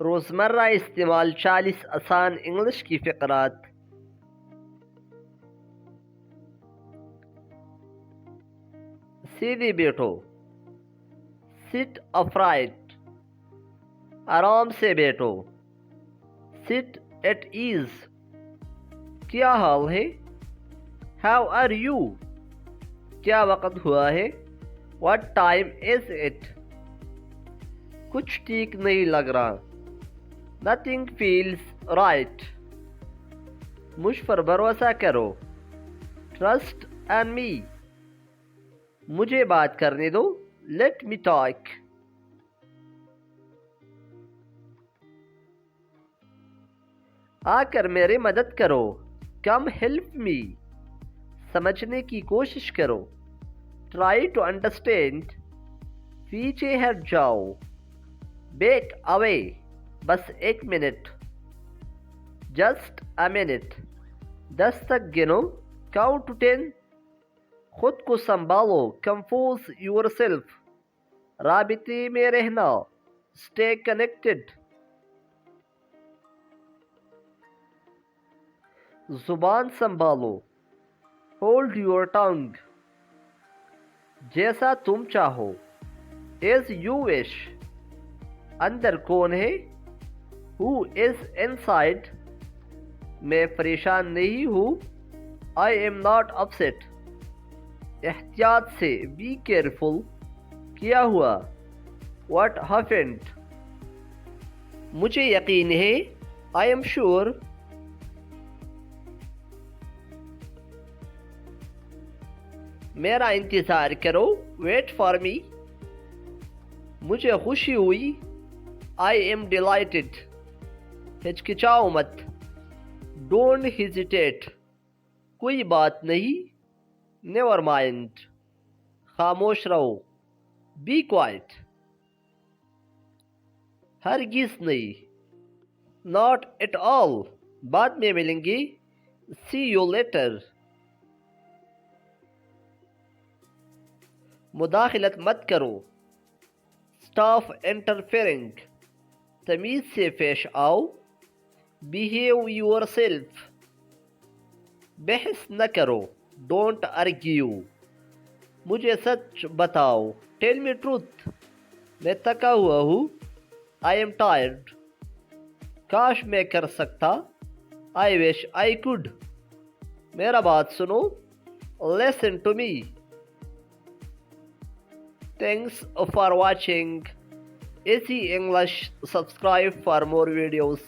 روزمرہ استعمال 40 آسان انگلش کی فقرات۔ سیدھے بیٹھو، سٹ اپرائٹ، آرام سے بیٹھو، سٹ ایٹ ایز، کیا حال ہے، ہاؤ آر یو، کیا وقت ہوا ہے، واٹ ٹائم از اٹ، کچھ ٹھیک نہیں لگ رہا، nothing feels right، مجھ پر بھروسہ کرو، trust in me، مجھے بات کرنے دو، let me talk، آ کر میری مدد کرو، come help me، سمجھنے کی کوشش کرو، try to understand، پیچھے ہٹ جاؤ، back away، بس ایک منٹ، just a minute، 10 تک گنو، count to 10، خود کو سنبھالو، compose yourself، رابطے میں رہنا، stay connected، زبان سنبھالو، hold your tongue، جیسا تم چاہو، as you wish، اندر کون ہے، who is inside، میں پریشان نہیں ہوں، I am not upset، احتیاط سے، be careful، کیا ہوا، what happened، مجھے یقین ہے، I am sure، میرا انتظار کرو، wait for me، مجھے خوشی ہوئی، I am delighted، ہچکچاؤ مت، don't hesitate، کوئی بات نہیں، never mind، خاموش رہو، be quiet، ہرگز نہیں، not at all، بعد میں ملیں گے، see you later، مداخلت مت کرو، stop interfering، تمیز سے پیش آؤ، behave yourself، بحث نہ کرو، don't argue، مجھے سچ بتاؤ، tell me truth، میں تھکا ہوا ہوں، I am tired، کاش میں کر سکتا، I wish I could، میرا بات سنو، listen to me۔ Thanks for watching Easy English. Subscribe for more videos.